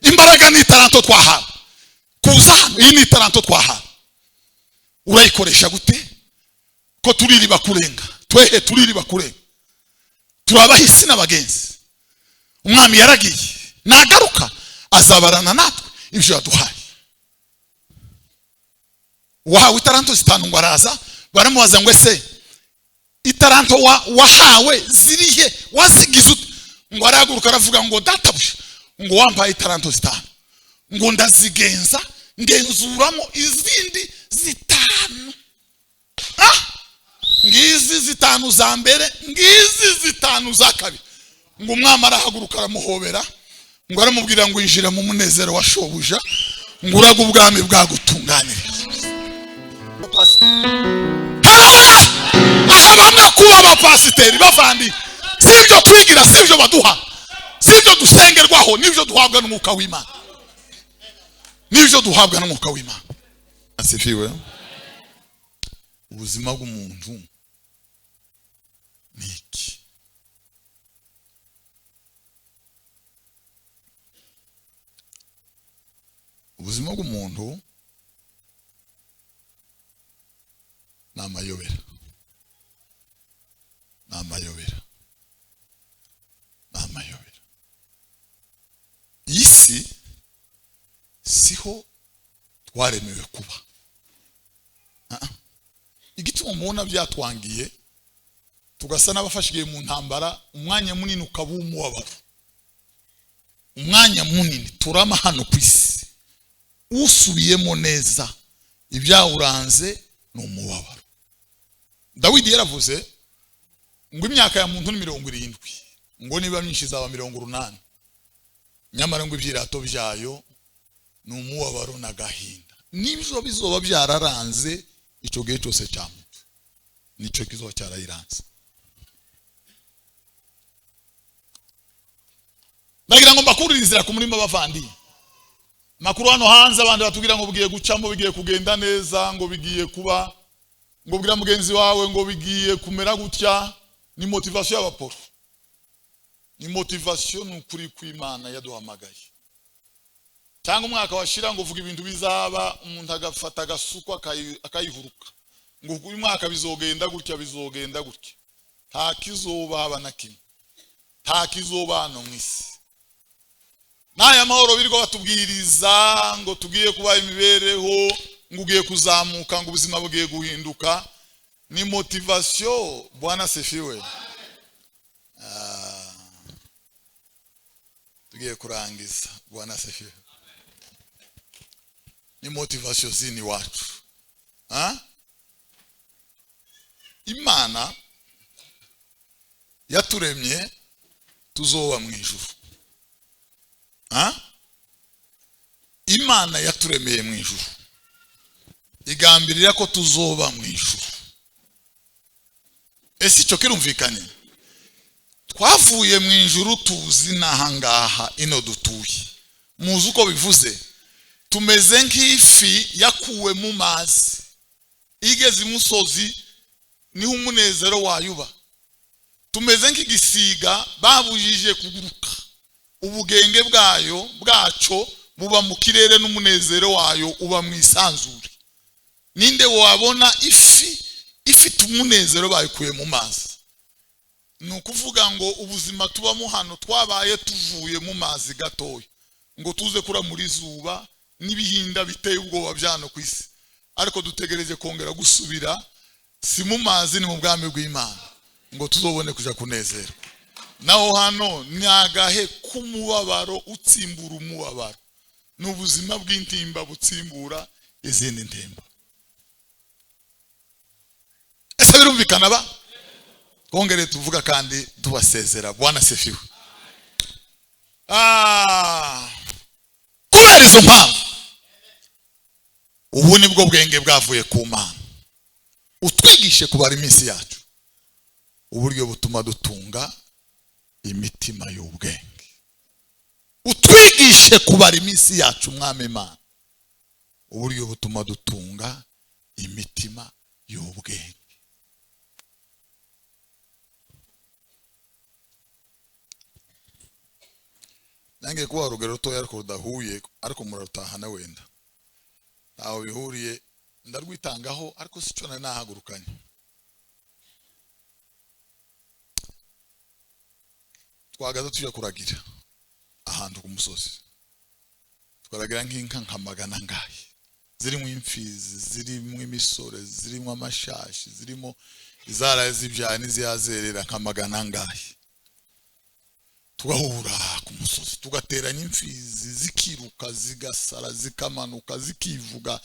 imbaraga ni taranto twahawe kuza hano. Iyi ni taranto twahawe, urayikoresha gute? Ko tuririba kurenga, twehe tuririba kurenga, turabahisi n'abagenzi. Umwami yaragiye, nagaruka azabarana natwe ibyo yaduhaye. Wahawe itaranto zitanu ngo araza, baramubaza ngo ese itaranto wahawe zirihe, wazigize ute? Ngo arahaguruka aravuga ngo databuja, ngo wampaye itaranto zitanu, ngo ndazigenza ngenzuramo izindi zitanu. Ngizi zitanu za mbere, ngizi zitanu za kabiri. Ngo umwami arahaguruka aramuhobera, ngo aramubwira ngo injira mu munezero wa shobuja, ngo uraga ubwami bwagutunganirira. Abana kuba abapasiteri bavandi, sibyo twigira, sibyo baduha, sibyo dusengerwaho, nibyo duhabwa n'umwuka w'Imana, nibyo duhabwa n'umwuka w'Imana. Asifiwe. Ubuzima bw'umuntu niki? Ubuzima bw'umuntu ni amayobera, ni amayobera, ni amayobera. Iyi si siho twaremewe kuba. Igituma mubona byatwangiye tugasa n'abafashigiye mu ntambara, umwanya munini ukaba umubabaro, umwanya munini turama hano ku isi. Usubiyemo neza ibyawuranze ni umubabaro. Dawidi yaravuze ngo imyaka ya muntu ni 70, ngo niba myinshi zaba 80, nyamara ngo ibyirato byayo ni umubabaro n'agahinda. Nibyo bizoba byararanze icyo gihe cyose cya muntu, nicyo kizoba cyarayiranze. Nagira ngo mbakurinzira ku murima bavandi. Makuru hano hanze abandi batubwira ngo bigiye gucamo, bigiye kugenda neza, ngo bigiye kuba, ngo bwira mugenzi wawe ngo bigiye kumera gutya. Ni motivation y'abaporo, ni motivation n'ukuri kw'Imana yaduhamagaye. Cyangwa umwaka washira ngo uvuga ibintu bizaba, umuntu agafata agasuko akayihuruka ngo uyu mwaka bizogenda gutya, bizogenda gutya. Nta kizoba haba na kimwe, nta kizoba hano mu isi. Naya mahoro birirwa batubwiriza ngo tugiye kuba imibereho, ngo ugiye kuzamuka, ngo ubuzima bugiye guhinduka. Ni motivation. Bwana sifiwe. Tugiye kurangiza. Bwana sifiwe. Ni motivation zini wacu. Imana yaturemye tuzoba mu ijuru. Imana yaturemeye mu ijuru, igambirira ko tuzoba mu ijuru. Ese icyo kirumvikanye? Twavuye mu ijuru tuzi nahangaha ino dutuye. Muzi uko bivuze, tumeze nk'ifi yakuwe mu mazi, igeze imusozi niho umunezero wayuba. Tumeze nk'igisiga babujije kuguruka, ubugenge bwaco buba mu kirere n'umunezero wayo uba mu isanzure. Ninde wabona ifi ifite umunezero bayikuye mu mazi? Ni ukuvuga ngo ubuzima tubamo hano twabaye tuvuye mu mazi gatoya, ngo tuze kura muri zuba n'ibihinda biteye ubwoba byano ku isi, ariko dutegereje kongera gusubira si mu mazi, ni mu bwami bw'Imana, ngo tuzobone kuja kunezerwa. Naho hano ni agahe k'umubabaro utsimbura umubabaro, n'ubuzima bw'intimba butsimbura izindi ntimba. Ese birumvikana ba? Kongere tuvuga kandi tubasezera. Bwana sifiwe. Kubera izo mpamvu, ubu nibwo bwenge bwavuye ku Mana. Utwigishe kubara iminsi yacu, uburyo butuma dutunga imitima y'ubwenge. Utwigishe kubara iminsi yacu Mwami Imana, uburyo butuma dutunga imitima y'ubwenge. nange kuba urugero rutoya ariko rudahuye ariko murarutahana wenda aho bihuriye ndarwitangaho ariko sico nahagurukanye. Twagaza tujya kuragira ahantu ku musozi, twaragira nk'inka nka magana ngahe, zirimo imfizi, zirimo imisore, zirimo amashashi, zirimo izara z'ibyana n'iziyazerera nka magana ngahe. Tugahura ku musozi tugateranya imfizi zikiruka zigasara zikamanuka zikivuga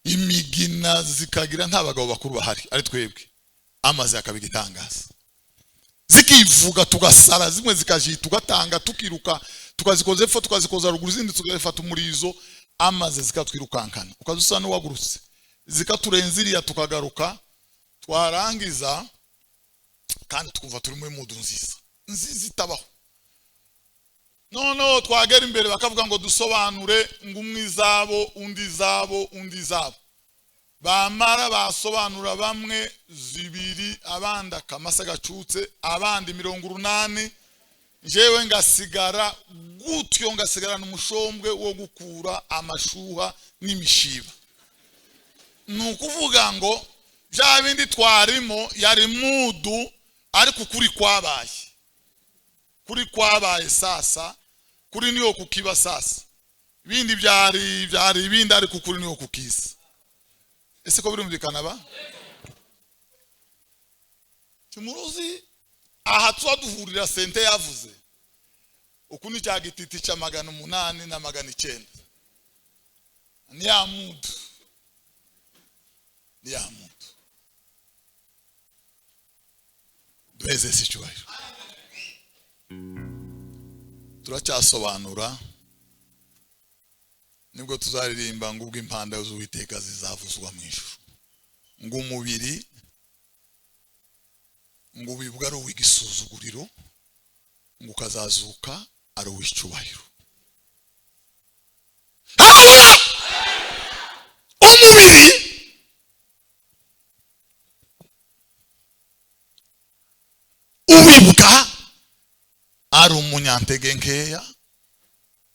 imigina zikagira nta bagabo bakuru bahari ari twebwe amaze akabigitangaza, zikivuga tugasara zimwe zikajita tugatanga tukiruka tukazikoza epfo tukazikoza ruguru zindi tugafata umurizo amaze zikatwirukankana ukazusa n'uwagurutse zikaturenza iriya tukagaruka twarangiza kandi tukumva turi muri mudu nziza itabaho. No twagera imbere bakavuga ngo dusobanure ngo umwe izabo undi zabo, bamara basobanura bamwe zibiri abandi akamasa gacutse abandi 80, jewe ngasigara gutyo ngasigara n'umushombwe wo gukura amashuha n'imishiba. Nukuvuga ngo bya bindi twarimo yari mudu ariko kuri kwabaye sasa, kuri niyo kukiba sasa, ibindi byari ibindi ariko kuri niyo kukisa. Ese ko birumvikana ba? Tumuruzi aha twaduhurira sente yavuze uku ni cya gititi cya 800 na 900 ni ya mudu duheze sicyubahiro. Turacyasobanura nibwo tuzaririmba ngo ubwo impanda z'Uwiteka zizavuzwa mu ijuru, ngo umubiri ngo bibwa ari uw'igisuzuguriro, ngo ukazazuka ari uw'icyubahiro. Umubiri ubibwa ari umunyantege nkeya,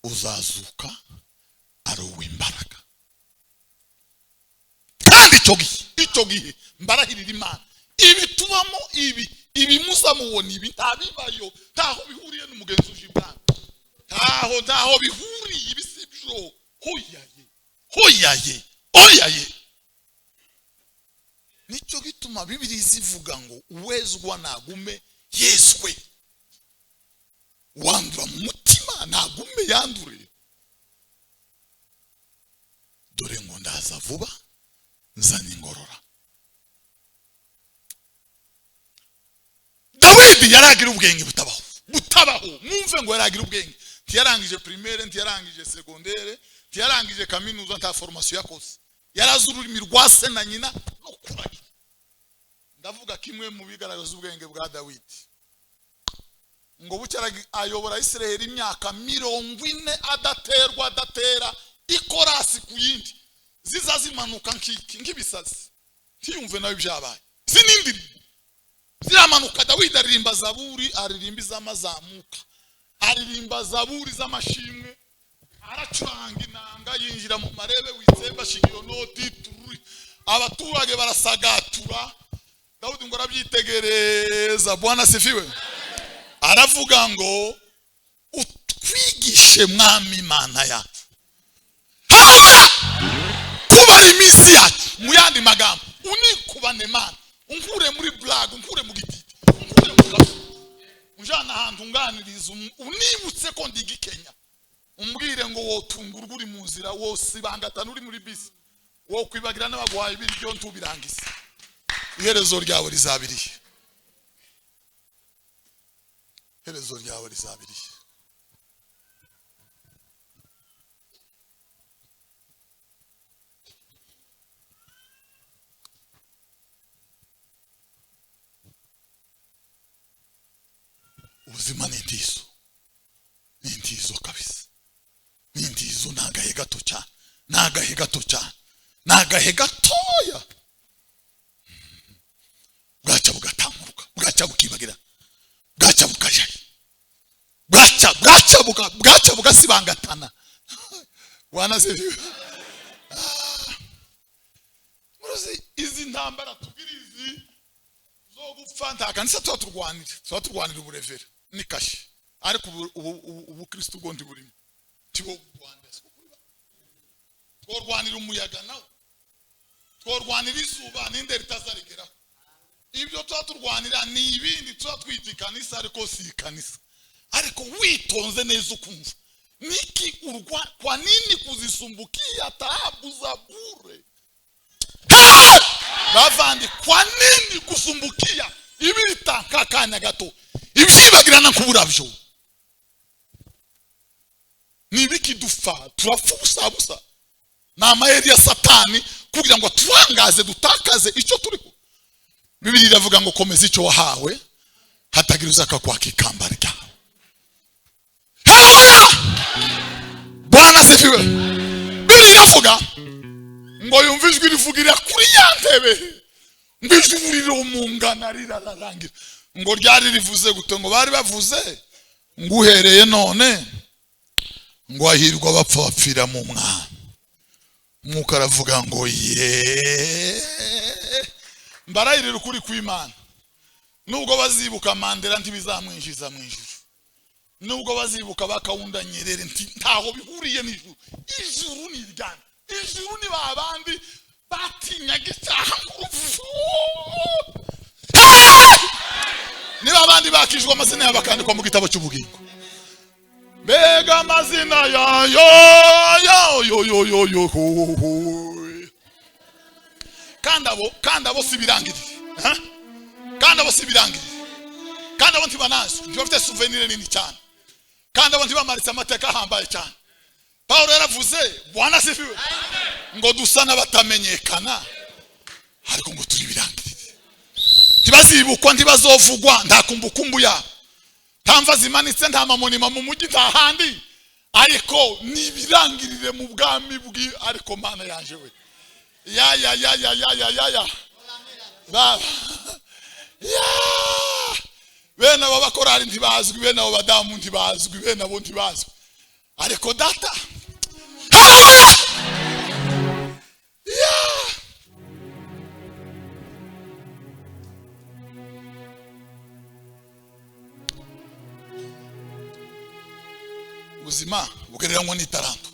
uzazuka ari uw'imbaraga. Kandi icyo gihe mbarahirira Imana ibi tubamo ibi muzamubona ibi ntabibayo, ntaho bihuriye n'umugenzi ujibwana, ntaho bihuriye ibisibyo. Hoyaye nicyo gituma Bibiri zivuga ngo uwezwa nagume yeswe, wandura mu mutima nagume yandure. Dore ngo ndaza vuba nzana ingorora. Dawidi yaragira ubwenge butabaho mwumve ngo yaragira ubwenge, ntiyarangije primaire, ntiyarangije secondaire, ntiyarangije kaminuza, nta formation yakoze, yarazururimi rwase na nyina no kuragira. Ndavuga kimwe mu bigaragaza ubwenge bwa Dawidi, ngo bucyara ayobora Israeli imyaka 40 adatera ikorasi ku yindi, ziza zimanuka nk'ibisazi, ntiyumve nawe byabaye sinindi ziramanuka. Dawidi aririmba zaburi, aririmba izamazamuka, aririmba zaburi z'amashimwe, aracuranga inanga, yinjira mu marebe witsemba shingiro noti turi, abaturage barasagatura. Dawidi ngo arabyitegereza, Bwana sifiwe, aravuga ngo utwigishe mwami Imana yacu kuba iminsi yacu, mu yandi magambo unikubane Imana, unkure muri blague, unkure mu gititi, unkure mu gafu, unjana ahantu unganiriza, unibutse ko ndi Kenya, umbwire ngo wotungurwa uri mu nzira, wose bangatana uri muri bisi, wo kwibagira n'abagwaye biryo ntubirangize, iherezo ryawe rizabiriye. Ubuzima ni intizo kabisa, ni intizo. Nagahe gatoya bwaca bugatambuka, bwaca bukibagira, bwaca bukajaye, bwaca bwaca bugasibangatana. Wanaziviwe. Muruzi izi ntambara tugirizi zo gupfa nta kanisa turwanira uburevera ni kashi. Ariko ubu Kristo gondi burimo. Tibo Rwanda tworwanira umuyaga nawo. Tworwanira izuba ninde ritazarigeraho. Ibyo turwanira ni ibindi twitwa kanisa ariko si kanisa. Ariko witonze neza ukumva. Niki kwa nini kuzisumbukia taabu za bure? Bavandi kwa nini kusumbukia ibiri tankakanya gato ibyibagirana kuburabyo? Nibiki dufa turafusa busa na mayeri ya satani kugira ngo turangaze dutakaze icyo turiko. Bibiri iravuga ngo komeza icyo wahawe hatagiruza akakwaka ikamba ryawe. Bwana sifiwe. Bibiri iravuga ngo yumva ijwi rivugira kuri ya ntebe ngo ijwi rirumungana rirarangira ngo ryari rivuze gute ngo bari bavuze ngo uhereye none ngo ahirwa bapfa bapfira mu mwana. Mwuka aravuga ngo mbarayirira ukuri kw'Imana. Nubwo bazibuka Mandela ntibizamwinjiza mu ijuru. Nubwo bazibuka bakawunda Nyerere ntaho bihuriye n'ijuru. Ijuru ni iryana. Ijuru ni babandi batinyaga icyaha ngufu. Ni babandi bakijwe amazina y'abakandikwa mu gitabo cy'ubugingo. Bega amazina ya yo. Kandabo sibirangirire. Kandabo sibirangirire. Kandabo ntibanazo. Ntibafite souvenir nini cyane. Kandabo ntibamaritse amateka ahambaye cyane. Paulo yaravuze Bwana sifiwe ngo dusa n'abatamenyekana ariko ngo turi birangirire. Tibazibukwa ntibazovugwa nta kumbukumbu ya. Tamva zimanitse nta mamonima mu mujyi ntahandi ariko ni birangirire mu bwami bwi. Ariko Mana yanje we ya baba bene abo bakorari ntibazwi, bene abo badamu ntibazwi, bene abo ntibazwi ariko data ubuzima bugereranywa n'itaranto.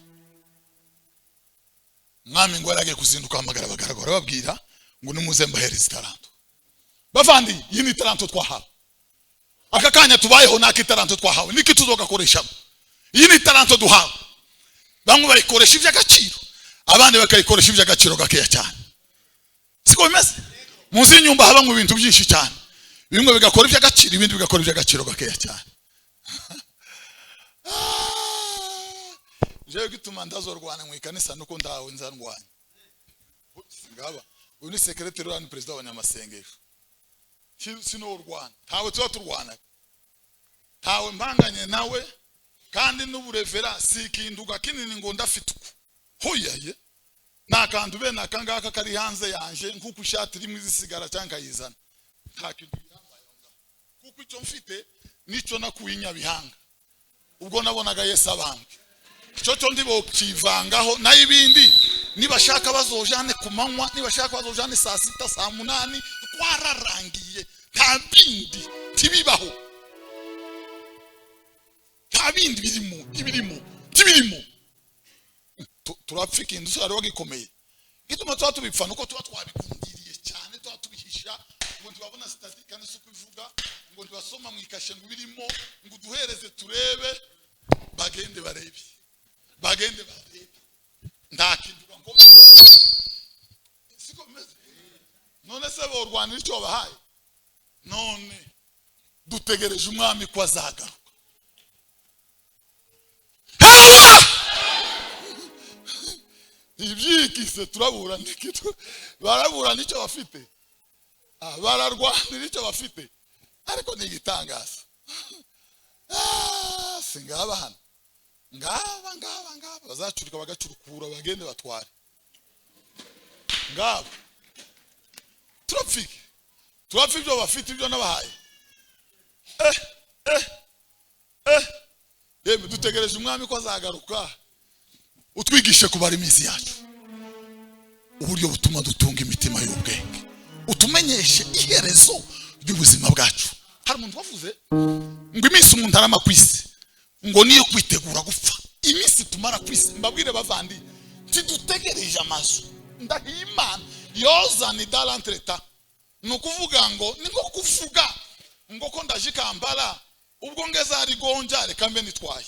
Mwami ngo yaragiye kuzinduka amagara bagaragara babwira ngo nimuze mbahereza itaranto. Bavandi iyi ni itaranto twahawe. Aka kanya tubayeho naka itaranto twahawe niki tuzogakoresha. Iyi ni itaranto duhawe. Bamwe bayikoresha iby'agaciro abandi bakayikoresha iby'agaciro gakeya cyane. Siko bimeze? Munsi y'inyumba haba mu bintu byinshi cyane. Bimwe bigakora iby'agaciro ibindi bigakora iby'agaciro gakeya cyane. Jewe gituma ndazorwana mu ikanisa nuko ndawe nzarwanya. Singaba uyu ni secretary wa president w'abanyamasengesho. Sino urwana. Tawe tuba turwana. Tawe mbanganye nawe kandi n'uburevera sikinduga kinini ngo ndafite uko. Hoyaye nakandu be nakangaka kari hanze yanje nkuko ishati rimwe zisigara cyangwa yizana. Nta kintu birambaye ngo. Kuko icyo mfite nico nakuyinya bihanga. Ubwo nabonaga Yesu abambwe. Cyo ndibo kivangaho na ibindi nibashaka bazojane kumanywa nibashaka bazojane saa 6 saa 8 twararangiye nta bindi tibibaho. Nta bindi birimo turapfika indu ari wagikomeye gituma tuba tubipfa nuko tuba twabikundiriye cyane tuba tubihisha ngo tubabona statistique kandi suko ivuga ngo tubasoma mu ikashe ngo birimo ngo duhereze turebe bagende barebe ndakinduka ngo siko meze. None se borwanira icyo bahaye none dutegereje umwami ko azagaruka. Ibyikise turabura ndikito barabura nicyo bafite bararwanira icyo bafite ariko ni igitangaza. Singaba hano ngaba bazacurika bagacurukura bagende batware ngaba turapfike ibyo bafite ibyo nabahaye yemwe dutegereje umwami ko azagaruka utwigishe kubara iminsi yacu, uburyo butuma dutunga imitima y'ubwenge, utumenyeshe iherezo ry'ubuzima bwacu. Hari umuntu wavuze ngo iminsi umuntu arama ku isi ngo niyo kwitegura gupfa. Iminsi tumara ku isi, mbabwire bavandi, ntidutegereje amazu. Ndahiye Imana yoza ni dalantreta, ni ukuvuga ngo ni nko kuvuga ngo ko ndaje Kampala, ubwo ngeze ari Gonja reka mbe nitwaye,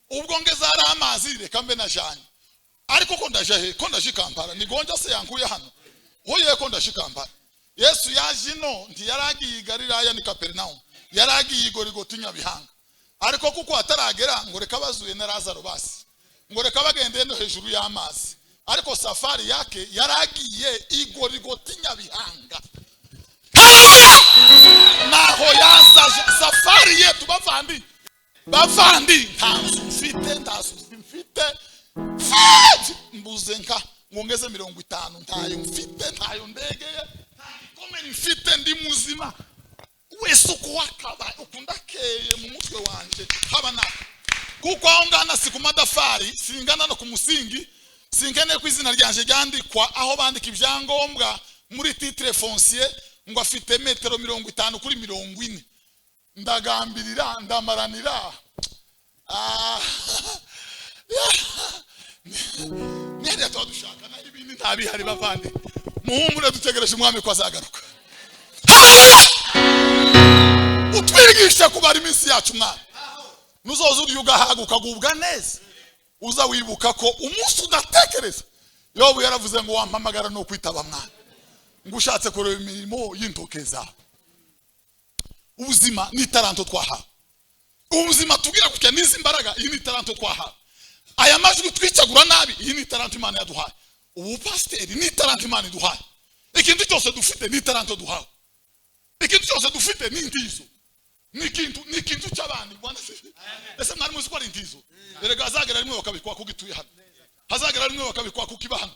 ubwo ngeze ari amazi reka mbe najanye, ariko ko ndaje he? Ko ndaje Kampala, ni Gonja se yankuye hano? Hoye ko ndaje Kampala. Yesu yaje ino ntiyaragiye Galilaya ni Kapernaum, yaragiye Igorigota Nyabihanga, ariko kuko ataragera ngo reka bazuye na Lazaro basi, ngo reka bagende no hejuru y'amazi, ariko safari yake yaragiye Igorigota Nyabihanga. Naho yazaje safari yetu bavandi ntazo mfite mbuze nka ngongeze 50 ntayo mfite, ntayo ndegeye, komeri mfite, ndi muzima wese uko wakaba ukundakeye mu mutwe wanje habana, kuko aho ngana si ku madafari, singana no ku musingi, singene ku izina ryanje ryandikwa aho bandika ibyangombwa muri titre foncier ngo afite metero 50 kuri 40. Ndagambirira ndamaranira nere atodushaka na ibindi ntabihari bavandi, muhumure dutegereje umwami ko azagaruka. Utwigishe kubara iminsi yacu mwana, nuzoza uri ugahaguka gubwa neza, uza wibuka ko umunsi udatekereza. Yobu yaravuze ngo wampamagara no kwitaba mwana, ngushatse kureba imirimo y'intoke zawe. Ubuzima ni taranto twahawe, ubuzima tugira kujya nizi imbaraga, iyi ni taranto twahawe. Aya majwi twicagura nabi, iyi ni taranto Imana yaduhaye. Ubu pasiteri ni taranto Imana yaduhaye. Ikintu cyose dufite ni taranto duhawe, ikintu cyose dufite ni intizo, ni kintu cy'abandi. Bwana se ese mwari muzi ko ari intizo? Erega azagera rimwe bakabikwa kugituye hano, hazagera rimwe bakabikwa kukibahana.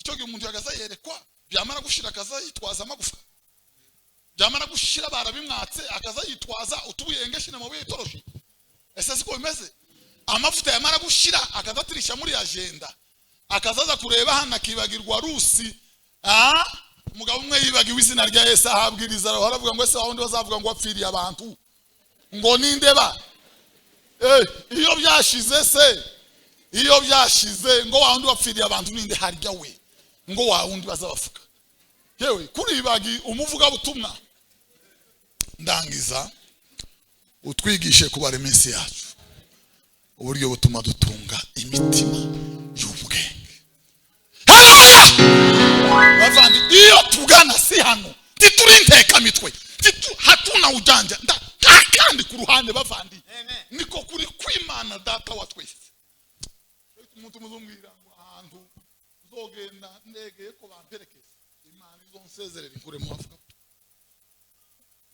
Icyo gihe umuntu yagaza yerekwa, byamara gushira akaza yitwaza amagufa, byamara gushira barabimwatse akaza yitwaza utubuyengeshe na mabuye itoroshi. Ese siko bimeze? Amavuta yamara gushira akazatirisha muri agenda, akazaza kureba hana kibagirwa rusi. Mugabo umwe yibagiwe izina rya Yesu ahabwiriza, haravuga ngo ese wahundi bazavuga ngo wapfiriye abantu ngo ninde ba? Iyo byashize se, iyo byashize ngo wahundi wapfiriye abantu ninde harya we? Ngo wahundi bazabafuka yewe kuri ibagi umuvuga butumwa. Ndangiza utwigishe kubara iminsi yacu, uburyo butuma dutunga imitima y'ubwenge. Bavandi iyo tugana si hano tituri nteka mitwe, hatuna ujanja kandi ku ruhande bavandi, niko kuri kw'Imana data wa twese. Umuntu muzumwira ngo ahantu uzogenda ndegeye ko bamperekeza, Imana izonsezerera ikure mu Afrika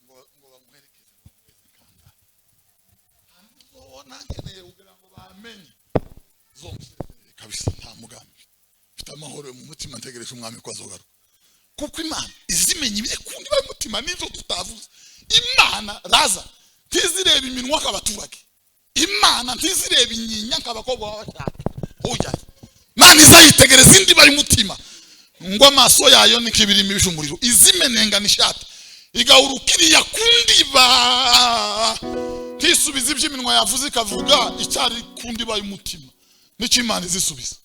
ngo bamwerekeze kanga hantu nkeneye kugira ngo bamenye zonsezerera kabisa. Nta mugambi mfite amahoro mu mutima, ntegereje umwami ko azogaruka, kuko Imana izimenye ibikundi bari mutima n'ibyo tutavuze. Imana raza ntizireba iminwa k'abaturage, Imana ntizireba inyinya k'abakobwa b'abashaka. Oya, Imana izayitegereza indi bari mutima, ngo amaso yayo nikibirimo ibijumuriro, izimenenga nishati igahurukiriya kundi ba tisubiza iby'iminwa yavuze ikavuga icyari kundi bari mutima. N'iki Imana izisubiza,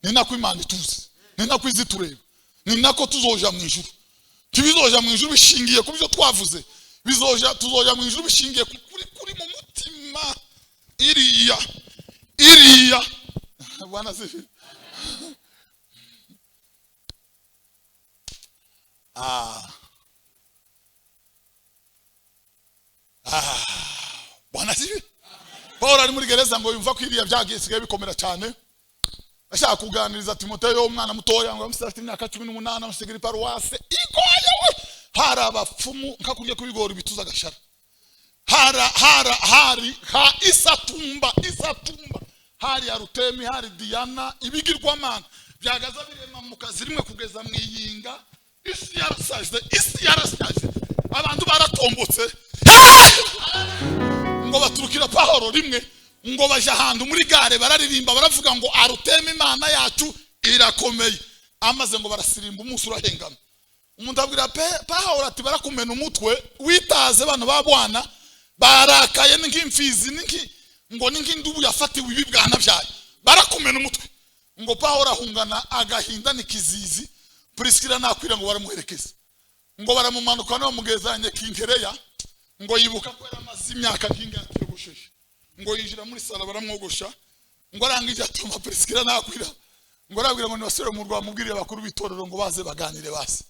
ni nako Imana ituzi, ni nako izitureba, ni nako tuzoja mu ijuru. Tubizoja mu ijuru bishingiye ku byo twavuze, tuzoja mu ijuru bishingiye kuri mu mutima. Iriya Bwana sifi. Bwana sifi. Paulo ari muri gereza ngo yumva ko iriya byagisigaye bikomera cyane, ashaka kuganiriza Timoteyo umwana mutoya ngo amusafite imyaka 18 amusigiri paruwase igoye we. Hari abapfumu nkakurya kubigora bituza gashara, hari isatumba hari Arutemi, hari Diana, ibigirwamana byagaza birema mu kazi rimwe kugeza mwiyinga. Isi yarasaje, abantu baratombotse ngo baturukira Paulo rimwe ngo baje ahantu muri gare bararirimba baravuga ngo Arutema Imana yacu irakomeye. Amaze ngo barasirimba umunsi urahengana. Umuntu abwira Pawulo ati barakumena umutwe witaze bana babwana barakaye n'ingimfizi ngo n'ingindubu yafatiwe ibibwana byayo barakumena umutwe. Ngo Pawulo ahungana agahinda n'ikizizi. Priscilla nakwira ngo baramuherekeza. Ngo baramumanuka no mugezanye Kinkereya. Ngo yibuka ko yaramaze imyaka nk'ingati yogosheshe. Ngo yinjira muri sala baramwogosha. Ngo arangije atuma Priscilla nakwira. Ngo arabwira ngo nibasubire mu rwa mubwirire bakuru bitorero ngo baze baganire base.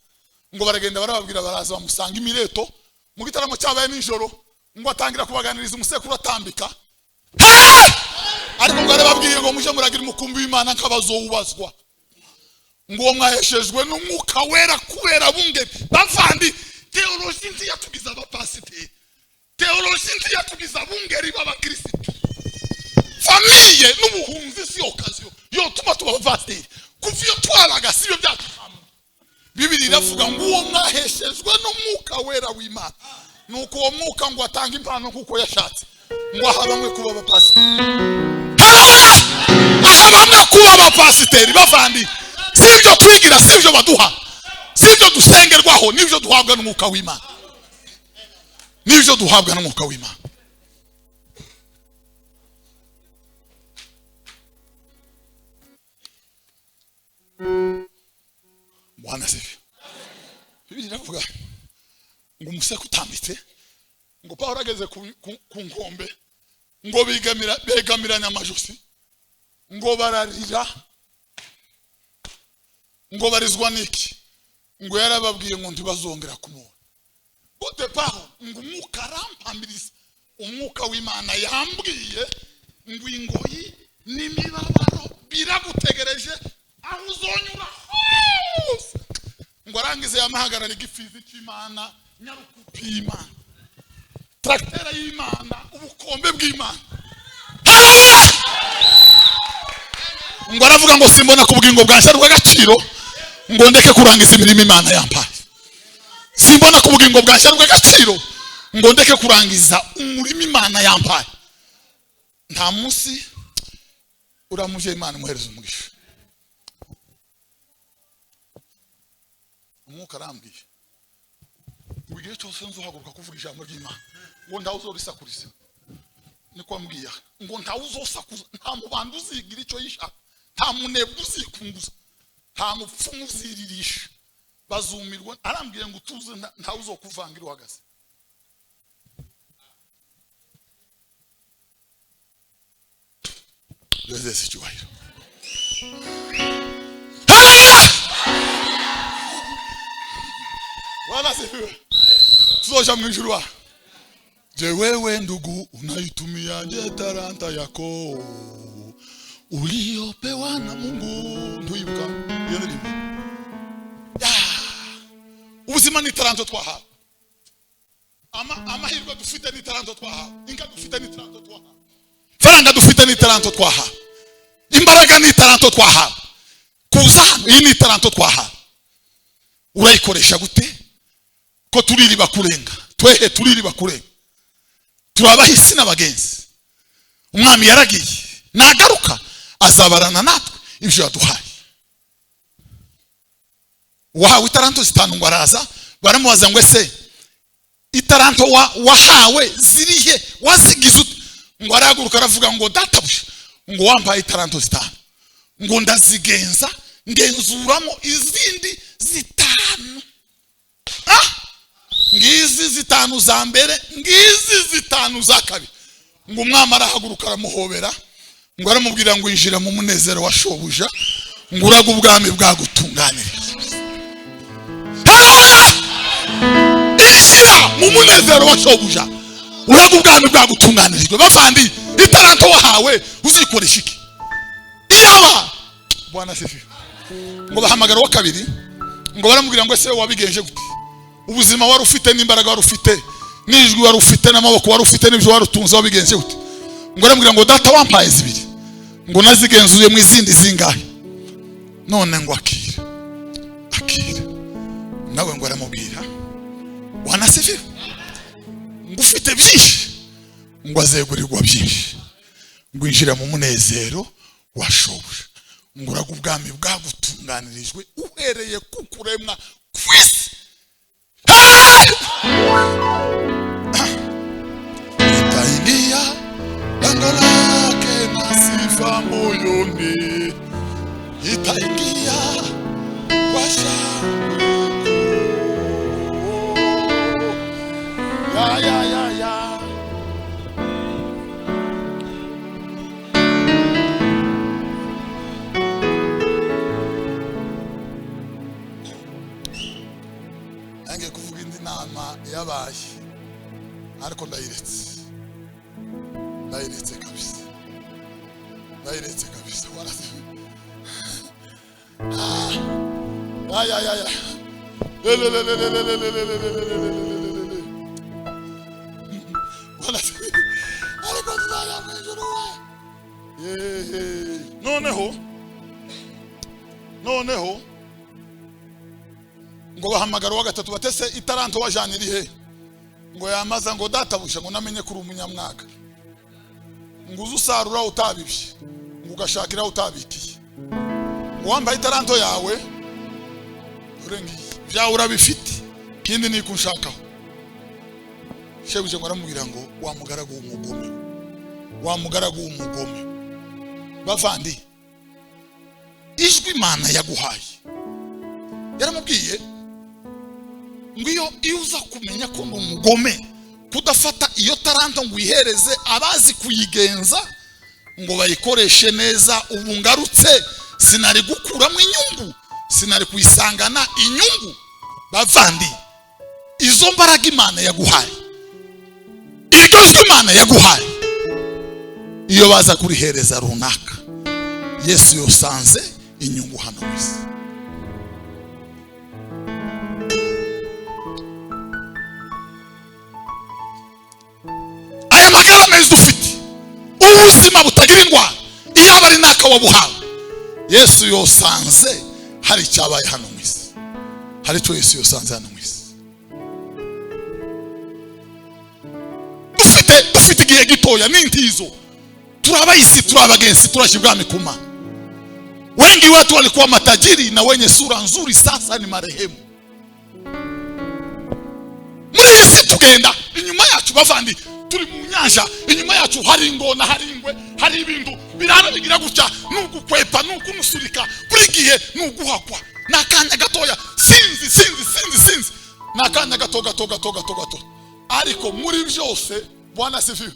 Ngo baragenda barababwira baraza bamusanga Imireto mu gitaramo cyabaye nijoro. Ngo atangira kubaganiriza umusekuru atambika. Ariko ngo arababwiye ngo muje muragira umukumbi w'Imana nk'abazowubazwa. Ngo mwaheshejwe n'umwuka wera kubera bunge bavandi. Teoloji nzi yatugiza abapasiteri. Teoloji nzi yatugiza bungeri b'abakristo. Famiye n'ubuhunzi si occasion yo tuma tubavasteri kuviyo twaraga siyo byatufamo. Bibiri iravuga ngo uwo mwaheshejwe n'umwuka wera w'Imana nuko uwo mwuka ngo atanga impano kuko yashatse ngo ahabamwe kuba abapasiteri. Ahabamwe kuba abapasiteri bavandi sivyo twigira sivyo baduha sivyo dusengerwaho nivyo duhabwa n'umwuka w'Imana. Nivyo duhabwa n'umwuka w'Imana. Bwana sifi. Bibiri iravuga ngo umuseka utambitse ngo Pawulo ageze ku nkombe ngo begamiranya amajosi ngo bararira ngo barizwa niki ngo yarababwiye ngo ntibazongera kumubona. Bote Pawulo ngo umwuka arampambiriza umwuka w'Imana yambwiye ngo ingoyi n'imibabaro biragutegereje aho uzonyura hose. Ngo arangize yamahagarara igifizi cy'Imana nyarukupi y'Imana traktera y'Imana ubukombe bw'Imana. Ngo aravuga ngo simbona ku bugingo bwanjye rw'agaciro ngo ndeke kurangiza imirimo Imana yampaye. Simbona ku bugingo bwanjye rw'agaciro ngo ndeke kurangiza umurimo Imana yampaye. Nta munsi uramuje Imana muhereza umugisha. Umwuka arambwiye ugiye cyose nzohaguruka kuvuga ijambo ry'Imana ngo ndaho uzorisakuriza. Niko ambwiye ngo ndaho uzosakuza nta mubanda uzigira icyo yishaka nta munebwe uzikunguza nta mupfumu uziririsha bazumirwa. Arambwiye ngo utuze nta uzokuvangira uhagaze. Yesu icyubahiro. Wala sifiwe. Tuzoja mu ijuru wa. Je wewe ndugu unaitumia je talanta yako uliopewa na Mungu ntuyibuka iyo ndirimbo. Ubuzima ni talanta twahawe. Amahirwe dufite ni talanta twahawe. Inka dufite ni talanta twahawe. Faranga dufite ni talanta twahawe. Imbaraga ni talanta twahawe. Kuza iyi ni talanta twahawe. Urayikoresha gute? Ko tuririba kurenga twehe tuririba kurenga turabahisi n'abagenzi. Umwami yaragiye nagaruka azabarana natwe ibyo yaduhaye. Wahawe itaranto zitanu ngo araza baramubaza ngo ese itaranto wahawe zirihe wazigize ngo arahaguruka aravuga ngo databuja ngo wambaye itaranto zitanu ngo ndazigenza ngenzuramo izindi zitanu. Ngizi zitanu za mbere ngizi zitanu za kabiri. Ngo umwami arahaguruka aramuhobera ngo aramubwira ngo injira mu munezero wa shobuja ngo uraga ubwami bwagutunganira. Injira mu munezero wa shobuja uraga ubwami bwagutunganirijwe. Bavandi itaranto wahawe uzikoresha iki? Iyaba Bwana sifi. Ngo bahamagara wa kabiri ngo baramubwira ngo ese wabigenje gute? Ubuzima wari ufite n'imbaraga wari ufite n'ijwi wari ufite n'amaboko wari ufite n'ibyo wari utunze wabigenze gute? Ngo aramubwira ngo data wampaye zibiri ngo nazigenzuye mu izindi zingahe none ngo akira nawe ngo aramubwira wanasifiwe ngo ufite byinshi ngo azegurirwa byinshi ngo injira mu munezero washoboje, ngo uraga ubwami bwagutunganirijwe uhereye ku kuremwa kw'isi. Itaingia lango lake na sifa moyoni, itaingia kwa shangwe kuu. Ya. Nange kuvuga indi nama yabaye ariko ndayiretse kabisa, warazi. Ya. Ariko tuzajya mu ijuru we. Noneho ngo bahamagara wa gatatu batese itaranto wajana iri he? Ngo yamaza ngo databusha ngo namenye kuri umunyamwaka, ngo uzusarura utabibye, ngo ugashakira utabikiye, ngo wambaye itaranto yawe urengi bya urabifite kindi ni kunshakaho. Shebuje ngo aramubwira ngo wa mugaragu w'umugome. Bavandi ijwi Imana yaguhaye yaramubwiye ngo iyo uza kumenya ko umugome kudafata iyo taranto ngo uyihereze abazi kuyigenza ngo bayikoreshe neza, ubu ngarutse sinari gukuramo inyungu, sinari kuyisangana inyungu. Bavandi izo mbaraga Imana yaguhaye, iryo jwi Imana yaguhaye, iyo baza kurihereza runaka, Yesu yosanze inyungu hano kwisi. Aya magara meza dufite, ubuzima butagira indwara, iyo abari naka wabuhawe, Yesu yosanze hari icyabaye hano mwisi, hari cyo Yesu yosanze hano mwisi. Dufite igihe gitoya n'intizo, turabaisi, turabagenzi, turashibwami kuma. Wengi watu walikuwa matajiri na wenye sura nzuri, sasa ni marehemu. Muri isi tugenda, inyuma yacu bavandi turi mu nyanja, inyuma yacu hari ingona, hari ingwe, hari ibintu birara bigira gutya, nugukwepa, nukunusurika, buri gihe nuguhakwa. Nakanya gatoya, sinzi, nakanya gato. Ariko muri byose Bwana sifiwe,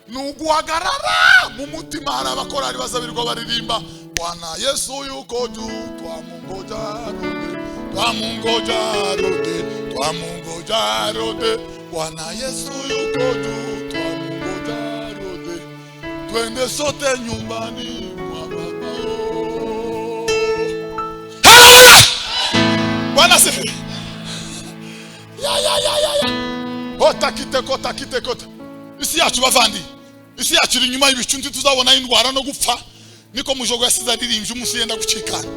nuguhagarara mu mutima. Hari abakorari bazabirwa baririmba, Bwana Yesu yuko juu, twamungoja rode, Bwana Yesu yuko juu, twamungoja rode, twende sote nyumbani mwa Baba. Haleluya! Bwana sifiwe. Ya. Kota. Isi yacu bavandi, isi yacu iri nyuma y'ibicu, tuzabona indwara no gupfa. Niko mujogo yasize aririmbye umunsi yenda gucikana,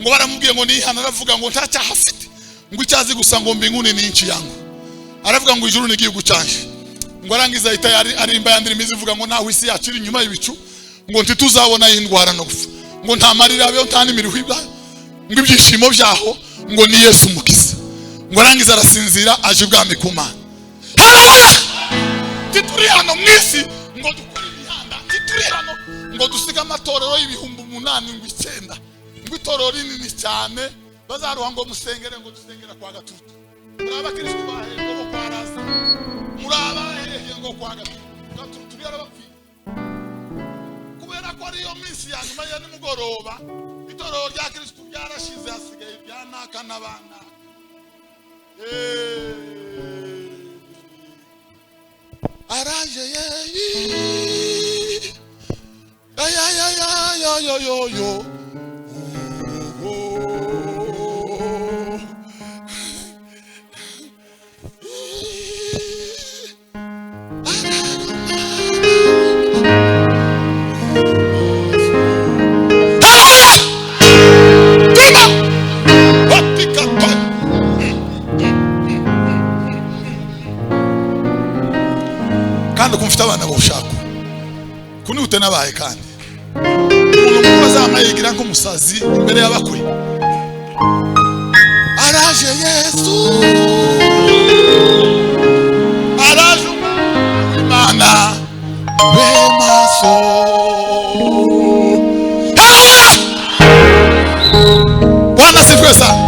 ngo baramubwiye ngo nihana, aravuga ngo ntacyaha afite, ngo icyazi gusa ngo mbinguni ni inchi yangu. Aravuga ngo ijuru n'igihugu cyanje, ngo arangiza ahita arimba yandira ivuga ngo naho isi yacu iri nyuma y'ibicu, ngo ntituzabona indwara no gupfa, ngo nta marira abeho, nta n'imiruho iba, ngo ibyishimo byaho ngo ni Yesu mukiza. Ngo arangiza arasinzira, aje ubwami ku Mana. Haleluya! Tituri hano mwisi ngo dukore imihanda, tituri hano ngo dusiga amatorero y'ibihumbi 8 ngo 9, ngo itorero rinini cyane bazaruha ngo musengere, ngo dusengera kwa gatutu. Muraba Kristo bahe ngo kwa rasa, muraba hehe ngo kwa gatutu yarabapfi, kubera ko ari yo minsi ya nyuma ya nimugoroba. Itorero rya Kristo ryarashize, hasigaye byanaka n'abana. Araje yo. Kandi kumfite abana boshaka kunute agira nk'umusazi imbere y'abakwe. Araje Yesu, araje Imana bemaso. Bwana sifiwe sana.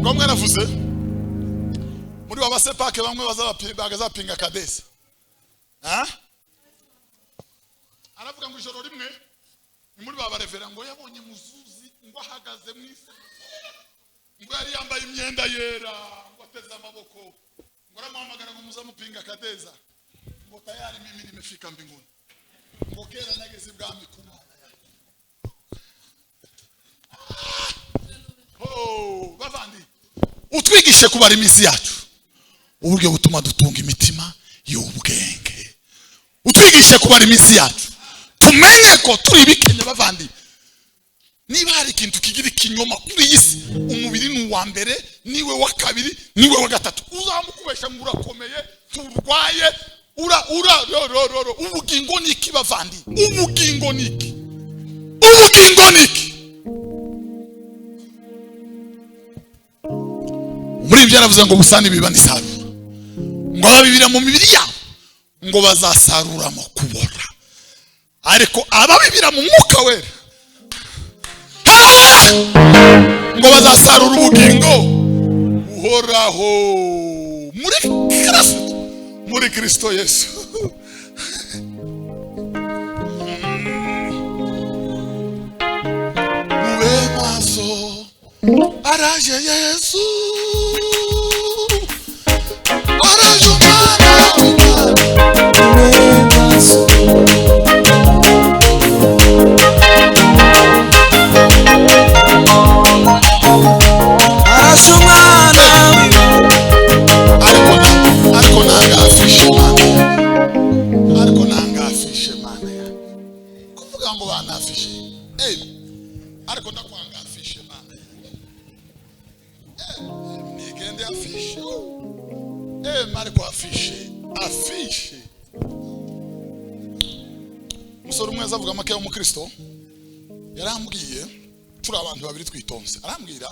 Ngomwe navuze muri wabasepake bamwe bazapinga Kadesi. Aravuga ngo ijoro rimwe ni muri babarevera ngo yabonye muzuzi ngo ahagaze mu isi, ngo yari yambaye imyenda yera, ngo ateze amaboko, ngo aramuhamagara ngo muzamupinga Kadeza, ngo tayari mimi nimefika mbinguni, ngo kera nageze ibwami ku Mana. Bavandi utwigishe kubara iminsi yacu uburyo butuma dutunga imitima y'ubwenge. Utwigishe kubara iminsi yacu tumenye ko turi bikenya. Bavandi niba hari ikintu kigira ikinyoma kuri iyi si, umubiri ni uwa mbere, niwe wa kabiri, niwe wa gatatu. Uzamukubesha ngo urakomeye, turwaye, ubugingo ni iki bavandi? Ubugingo ni iki? Ubugingo ni iki? Muri ibyo yaravuze ngo busani biba nisarura, ngo ababibira mu mibiri yabo ngo bazasarura mu kubora, ariko ababibira mu mwuka wera ngo bazasarura ubugingo buhoraho muri Kristo Yesu. Mube maso, araje Yesu, araje Umwana w'Imana. Mube maso, araje Umwana w'Imana. Ariko nanga afishe Mana, kuvuga ngo banafishe, ariko ndakwanga afishe Mana, nigende afishe, mariko afishe. Umusore umwe azavuga amake y'umukristo yarambwiye, turi abantu babiri twitonze, arambwira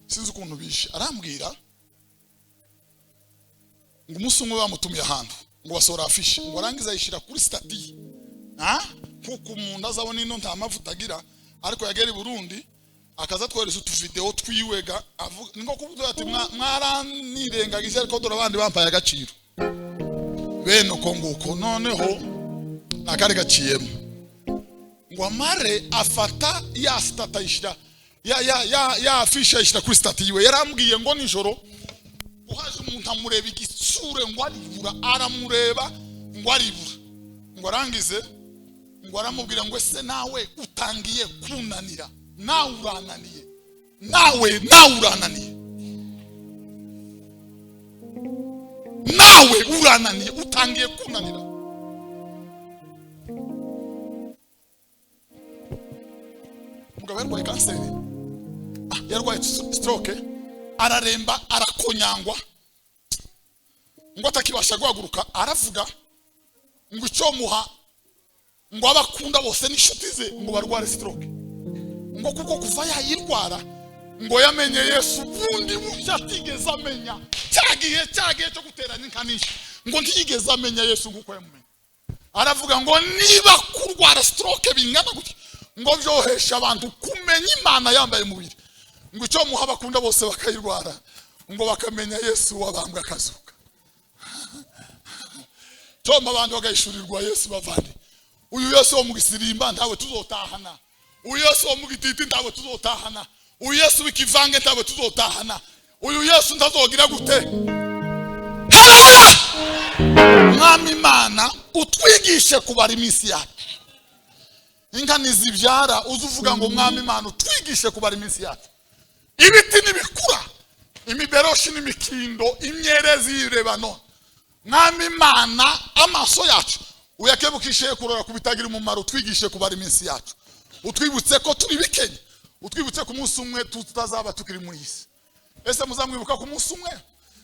sinzi ukuntu bishe, arambwira ngo umunsi umwe bamutumiye ahantu ngo basora afishe, ngo arangiza yishira kuri stati, kuko umuntu azabona ino nta mavuta agira, ariko yagera i Burundi akaza twereza utuvideo twiwega, avuga ngo kuvuga ati mwaranirengagije, ariko dore abandi bampaye agaciro bene uko nguko. Noneho nakari gaciyemo ngo amare afata ya stata yishira ya afishe yishira kuri stati yiwe. Yarambwiye ngo nijoro uhaje umuntu amureba igitsure ngo aribura, aramureba ngo aribura, ngo arangize ngo aramubwira ngo ese nawe utangiye kunanira, nawe urananiye, nawe urananiye, nawe urananiye, utangiye kunanira. Mugabo yarwaye kanseri, yarwaye stroke, araremba, arakonyangwa, ngo atakibasha guhaguruka. Aravuga ngo icyo muha ngo abakunda bose n'inshuti ze ngo barware stroke, ngo kuko kuva yayirwara ngo yamenye Yesu bundi bushya atigeze amenya, cyagiye cyo guterana inkanisha ngo ntigeze amenya Yesu nguko yamenye. Aravuga ngo niba kurwara stroke bingana gutya ngo byohesha abantu kumenya Imana yambaye mubiri, ngo icyo muha abakunda bose bakayirwara ngo bakamenya Yesu wabambwa akazuka. Toma abantu bagayishurirwa Yesu bavandi. Uyu Yesu wo mu Gisirimba ntawe tuzotahana, uyu Yesu wo mu Gititi ntawe tuzotahana, uyu Yesu w'ikivange ntawe tuzotahana, uyu Yesu ntazogira gute. Mwami Imana utwigishe kubara iminsi yacu. Inkani zibyara uzuvuga ngo Mwami Imana utwigishe kubara iminsi yacu. Ibiti nibikura, imiberoshi n'imikindo, imyerezi y'Irebano, Mwami Imana amaso yacu uyakebukishe kurora kubitagira umumaro. Utwigishe kubara iminsi yacu, utwibutse ko turi bikenya, utwibutse ku munsi umwe tutazaba tukiri muri isi. Ese muzamwibuka ku munsi umwe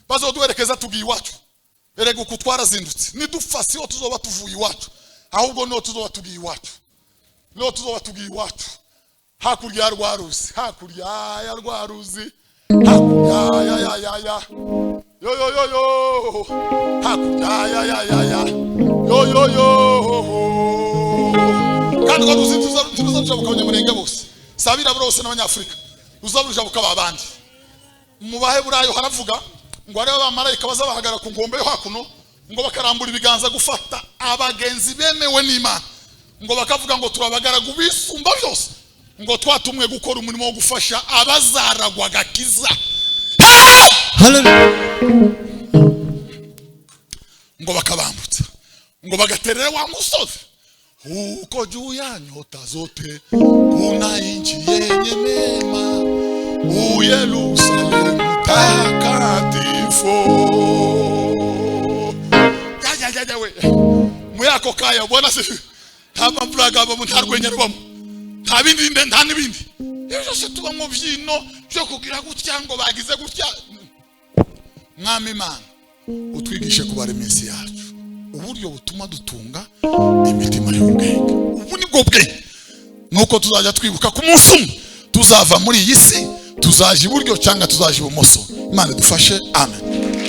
bazoduherekeza tugiye iwacu. Erega uko twarazindutse nidupfa siho tuzoba tuvuye iwacu, ahubwo no tuzoba tugiye iwacu. niho tuzoba tugiye iwacu hakurya ya rwaruzi, hakurya ya rwaruzi, hakurya ya yo yo yo yo, hakurya ya yo yo yo. Kandi ngo tuzaruja bukabanyamurenge bose, sabira bose n'abanyafrika uzaruja bukaba abandi. Mu Baheburayo haravuga ngo ari abamarayika bazabahagara ku ngombe yo hakuno, ngo bakarambura ibiganza gufata abagenzi bemewe n'Imana, ngo bakavuga ngo turabagaragu bisumba byose, ngo twatumwe gukora umurimo wo gufasha abazaragwa gakiza. Haleluya. Ngo bakabambutsa, ngo bagaterera wa musozi uko juu ya nyota zote kuna nchi yenye mema, Yerusalemu takatifu. Ya we muyako kaya bwana sifi haba mplaga haba muntarwenya rwamo nta bindi nta nibindi ibyo se tuba mu byino cyo kugira gutya ngo bagize gutya. Mwami Imana utwigishe kubara iminsi yacu uburyo butuma dutunga imitima y'ubwenge. Ubu ni bwo bwenge nuko tuzajya twibuka ku munsi umwe tuzava muri iyi si, tuzaje iburyo cyangwa tuzaje ibumoso. Imana dufashe, amen.